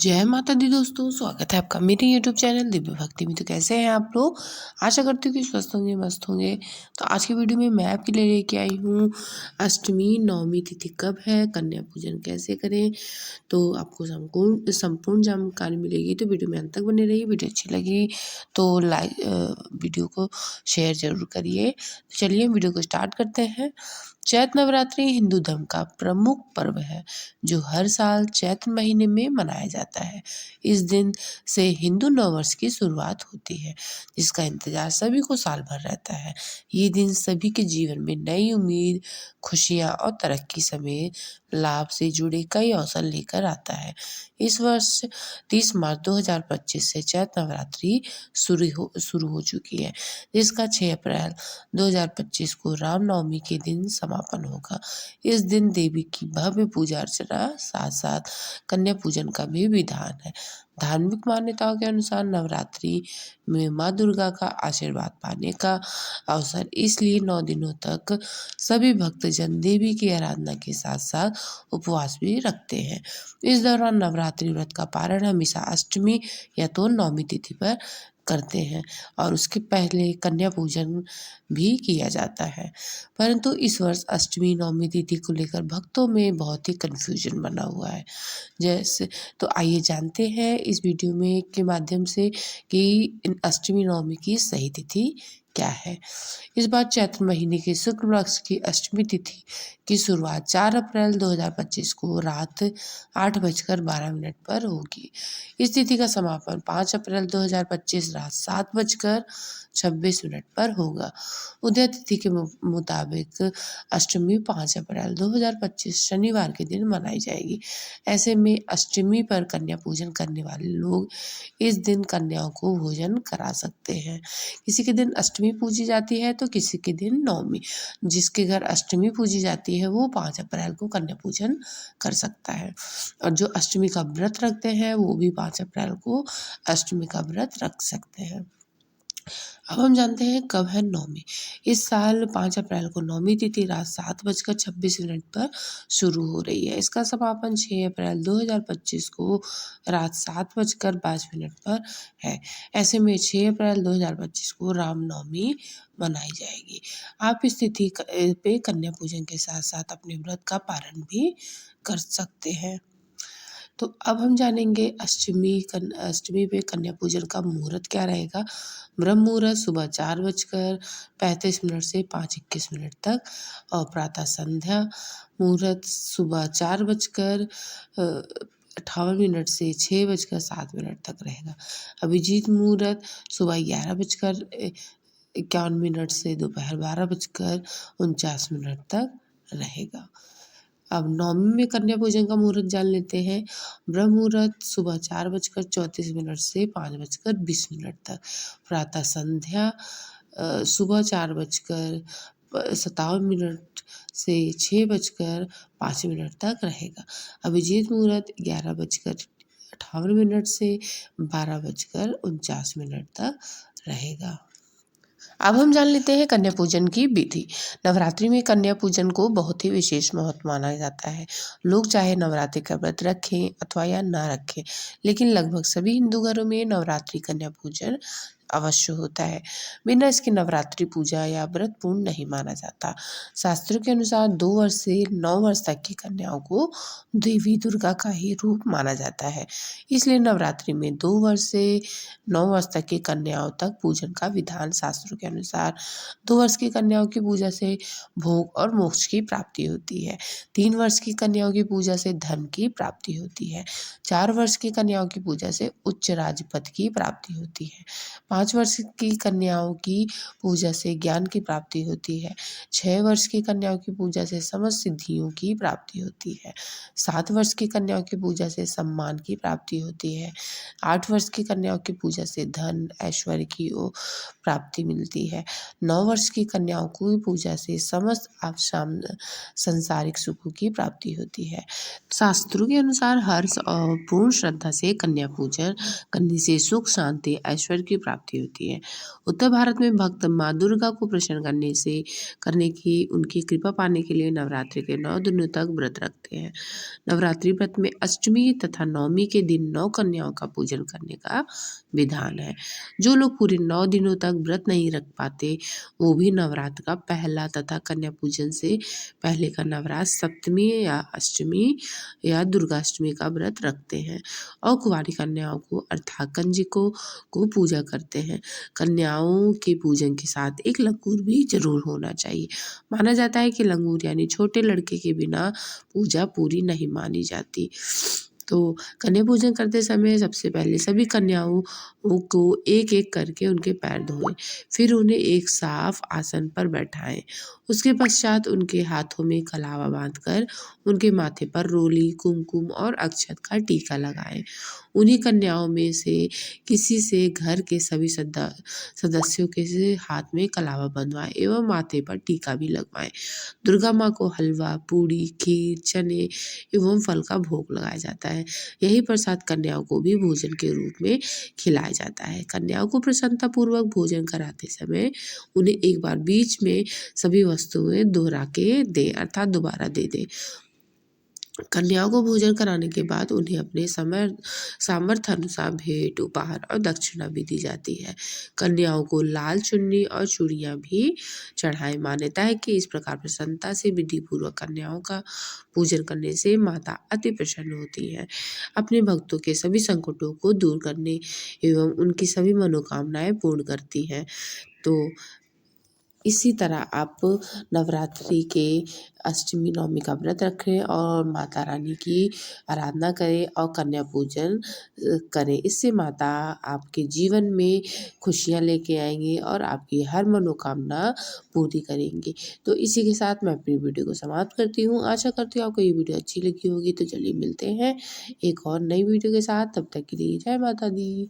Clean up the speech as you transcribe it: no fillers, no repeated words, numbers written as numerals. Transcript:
जय माता दी दोस्तों, स्वागत है आपका मेरे यूट्यूब चैनल दिव्य भक्ति में। तो कैसे हैं आप लोग? आशा करती हूँ कि स्वस्थ होंगे, मस्त होंगे। तो आज की वीडियो में मैं आपके लिए लेके आई हूँ अष्टमी नवमी तिथि कब है, कन्या पूजन कैसे करें। तो आपको संपूर्ण जानकारी मिलेगी, तो वीडियो में अंत तक बने रहिए। वीडियो अच्छी लगी तो वीडियो को शेयर जरूर करिए। तो चलिए वीडियो को स्टार्ट करते हैं। चैत्र नवरात्रि हिंदू धर्म का प्रमुख पर्व है जो हर साल चैत्र महीने में मनाया जाता है। इस दिन से हिंदू नववर्ष की शुरुआत होती है, जिसका इंतजार सभी को साल भर रहता है। ये दिन सभी के जीवन में नई उम्मीद, खुशियाँ और तरक्की समेत लाभ से जुड़े कई अवसर लेकर आता है। इस वर्ष 30 मार्च 2025 से चैत्र नवरात्रि शुरू हो चुकी है, जिसका 6 अप्रैल 2025 को रामनवमी के दिन समापन होगा। इस दिन देवी की भव्य पूजा अर्चना साथ साथ कन्या पूजन का भी विधान है। धार्मिक मान्यताओं के अनुसार नवरात्रि में माँ दुर्गा का आशीर्वाद पाने का अवसर, इसलिए 9 दिनों तक सभी भक्तजन देवी की आराधना के साथ साथ उपवास भी रखते हैं। इस दौरान नवरात्रि व्रत का पारण हमेशा अष्टमी या तो नवमी तिथि पर करते हैं और उसके पहले कन्या पूजन भी किया जाता है। परंतु इस वर्ष अष्टमी नवमी तिथि को लेकर भक्तों में बहुत ही कन्फ्यूजन बना हुआ है। जैसे तो आइए जानते हैं इस वीडियो में के माध्यम से कि इन अष्टमी नवमी की सही तिथि क्या है। इस बार चैत्र महीने के शुक्ल पक्ष की अष्टमी तिथि की शुरुआत 4 अप्रैल 2025 को रात 8:12 पर होगी। इस तिथि का समापन 5 अप्रैल 2025 रात 7:26 पर होगा। उदय तिथि के मुताबिक अष्टमी 5 अप्रैल 2025 शनिवार के दिन मनाई जाएगी। ऐसे में अष्टमी पर कन्या पूजन करने वाले लोग इस दिन कन्याओं को भोजन करा सकते हैं। किसी के दिन अष्टमी पूजी जाती है तो किसी के दिन नवमी। जिसके घर अष्टमी पूजी जाती है वो 5 अप्रैल को कन्या पूजन कर सकता है, और जो अष्टमी का व्रत रखते हैं वो भी 5 अप्रैल को अष्टमी का व्रत रख सकते हैं। अब हम जानते हैं कब है नवमी। इस साल 5 अप्रैल को नवमी तिथि रात 7:26 पर शुरू हो रही है। इसका समापन 6 अप्रैल 2025 को रात 7:05 पर है। ऐसे में 6 अप्रैल 2025 को रामनवमी मनाई जाएगी। आप इस तिथि पे कन्या पूजन के साथ साथ अपने व्रत का पारण भी कर सकते हैं। तो अब हम जानेंगे अष्टमी पे कन्या पूजन का मुहूर्त क्या रहेगा। ब्रह्म मुहूर्त सुबह 4:35 से 5:21 तक, और प्रातः संध्या मुहूर्त सुबह 4:58 से 6:07 तक रहेगा। अभिजीत मुहूर्त सुबह 11:51 से दोपहर 12:49 तक रहेगा। अब नवमी में कन्या पूजन का मुहूर्त जान लेते हैं। ब्रह्म मुहूर्त सुबह 4:34 से 5:20 तक, प्रातः संध्या सुबह 4:57 से 6:05 तक रहेगा। अभिजीत मुहूर्त 11:58 से 12:49 तक रहेगा। अब हम जान लेते हैं कन्या पूजन की विधि। नवरात्रि में कन्या पूजन को बहुत ही विशेष महत्व माना जाता है। लोग चाहे नवरात्रि का व्रत रखें अथवा या ना रखें, लेकिन लगभग सभी हिंदू घरों में नवरात्रि कन्या पूजन अवश्य होता है। बिना इसके नवरात्रि पूजा या व्रत पूर्ण नहीं माना जाता। शास्त्रों के अनुसार 2 वर्ष से 9 वर्ष तक की कन्याओं को देवी दुर्गा का ही रूप माना जाता है। इसलिए नवरात्रि में 2 वर्ष से 9 वर्ष तक की कन्याओं तक पूजन का विधान शास्त्रों के अनुसार। 2 वर्ष की कन्याओं की पूजा से भोग और मोक्ष की प्राप्ति होती है। 3 वर्ष की कन्याओं की पूजा से धन की प्राप्ति होती है। 4 वर्ष की कन्याओं की पूजा से उच्च राजपद की प्राप्ति होती है। 5 वर्ष की कन्याओं की पूजा से ज्ञान की प्राप्ति होती है। 6 वर्ष की कन्याओं की पूजा से समस्त सिद्धियों की प्राप्ति होती है। 7 वर्ष की कन्याओं की पूजा से सम्मान की प्राप्ति होती है। 8 वर्ष की कन्याओं की पूजा से धन ऐश्वर्य की प्राप्ति मिलती है। 9 वर्ष की कन्याओं की पूजा से समस्त संसारिक सुखों की प्राप्ति होती है। शास्त्रों के अनुसार हर्ष और पूर्ण श्रद्धा से कन्या पूजन करने से सुख, शांति, ऐश्वर्य की प्राप्ति प्राप्ति होती है। उत्तर भारत में भक्त माँ दुर्गा को प्रसन्न करने की उनकी कृपा पाने के लिए नवरात्रि के 9 दिनों तक व्रत रखते हैं। नवरात्रि व्रत में अष्टमी तथा नवमी के दिन 9 कन्याओं का पूजन करने का विधान है। जो लोग पूरे 9 दिनों तक व्रत नहीं रख पाते, वो भी नवरात्र का पहला तथा कन्या पूजन से पहले का नवरात्र सप्तमी या अष्टमी या दुर्गाष्टमी का व्रत रखते हैं और कुंवारी कन्याओं को अर्थात कंजकों को पूजा करते हैं। कन्याओं के पूजन के साथ एक लंगूर भी जरूर होना चाहिए। माना जाता है कि लंगूर यानी छोटे लड़के के बिना पूजा पूरी नहीं मानी जाती। तो कन्या पूजन करते समय सबसे पहले सभी कन्याओं को एक एक करके उनके पैर धोएं, फिर उन्हें एक साफ आसन पर बैठाएं। उसके पश्चात उनके हाथों में कलावा बांधकर उनके माथे पर रोली, कुमकुम और अक्षत का टीका लगाएं। उन्हीं कन्याओं में से किसी से घर के सभी सदस्यों के से हाथ में कलावा बंधवाएं एवं माथे पर टीका भी लगवाएं। दुर्गा माँ को हलवा, पूड़ी, खीर, चने एवं फल का भोग लगाया जाता है। यही प्रसाद कन्याओं को भी भोजन के रूप में खिलाया जाता है। कन्याओं को प्रसन्नता पूर्वक भोजन कराते समय उन्हें एक बार बीच में सभी वस्तुएं दोहरा के दें अर्थात दोबारा दे दें। कन्याओं को भोजन कराने के बाद उन्हें अपने सामर्थ्य अनुसार भेंट, उपहार और दक्षिणा भी दी जाती है। कन्याओं को लाल चुन्नी और चूड़ियां भी चढ़ाई। मान्यता है कि इस प्रकार प्रसन्नता से विधि पूर्वक कन्याओं का पूजन करने से माता अति प्रसन्न होती है, अपने भक्तों के सभी संकटों को दूर करने एवं उनकी सभी मनोकामनाएं पूर्ण करती हैं। तो इसी तरह आप नवरात्रि के अष्टमी नवमी का व्रत रखें और माता रानी की आराधना करें और कन्या पूजन करें। इससे माता आपके जीवन में खुशियाँ लेके आएंगी और आपकी हर मनोकामना पूरी करेंगी। तो इसी के साथ मैं अपनी वीडियो को समाप्त करती हूँ। आशा करती हूँ आपको ये वीडियो अच्छी लगी होगी। तो चलिए मिलते हैं एक और नई वीडियो के साथ। तब तक के लिए जय माता दी।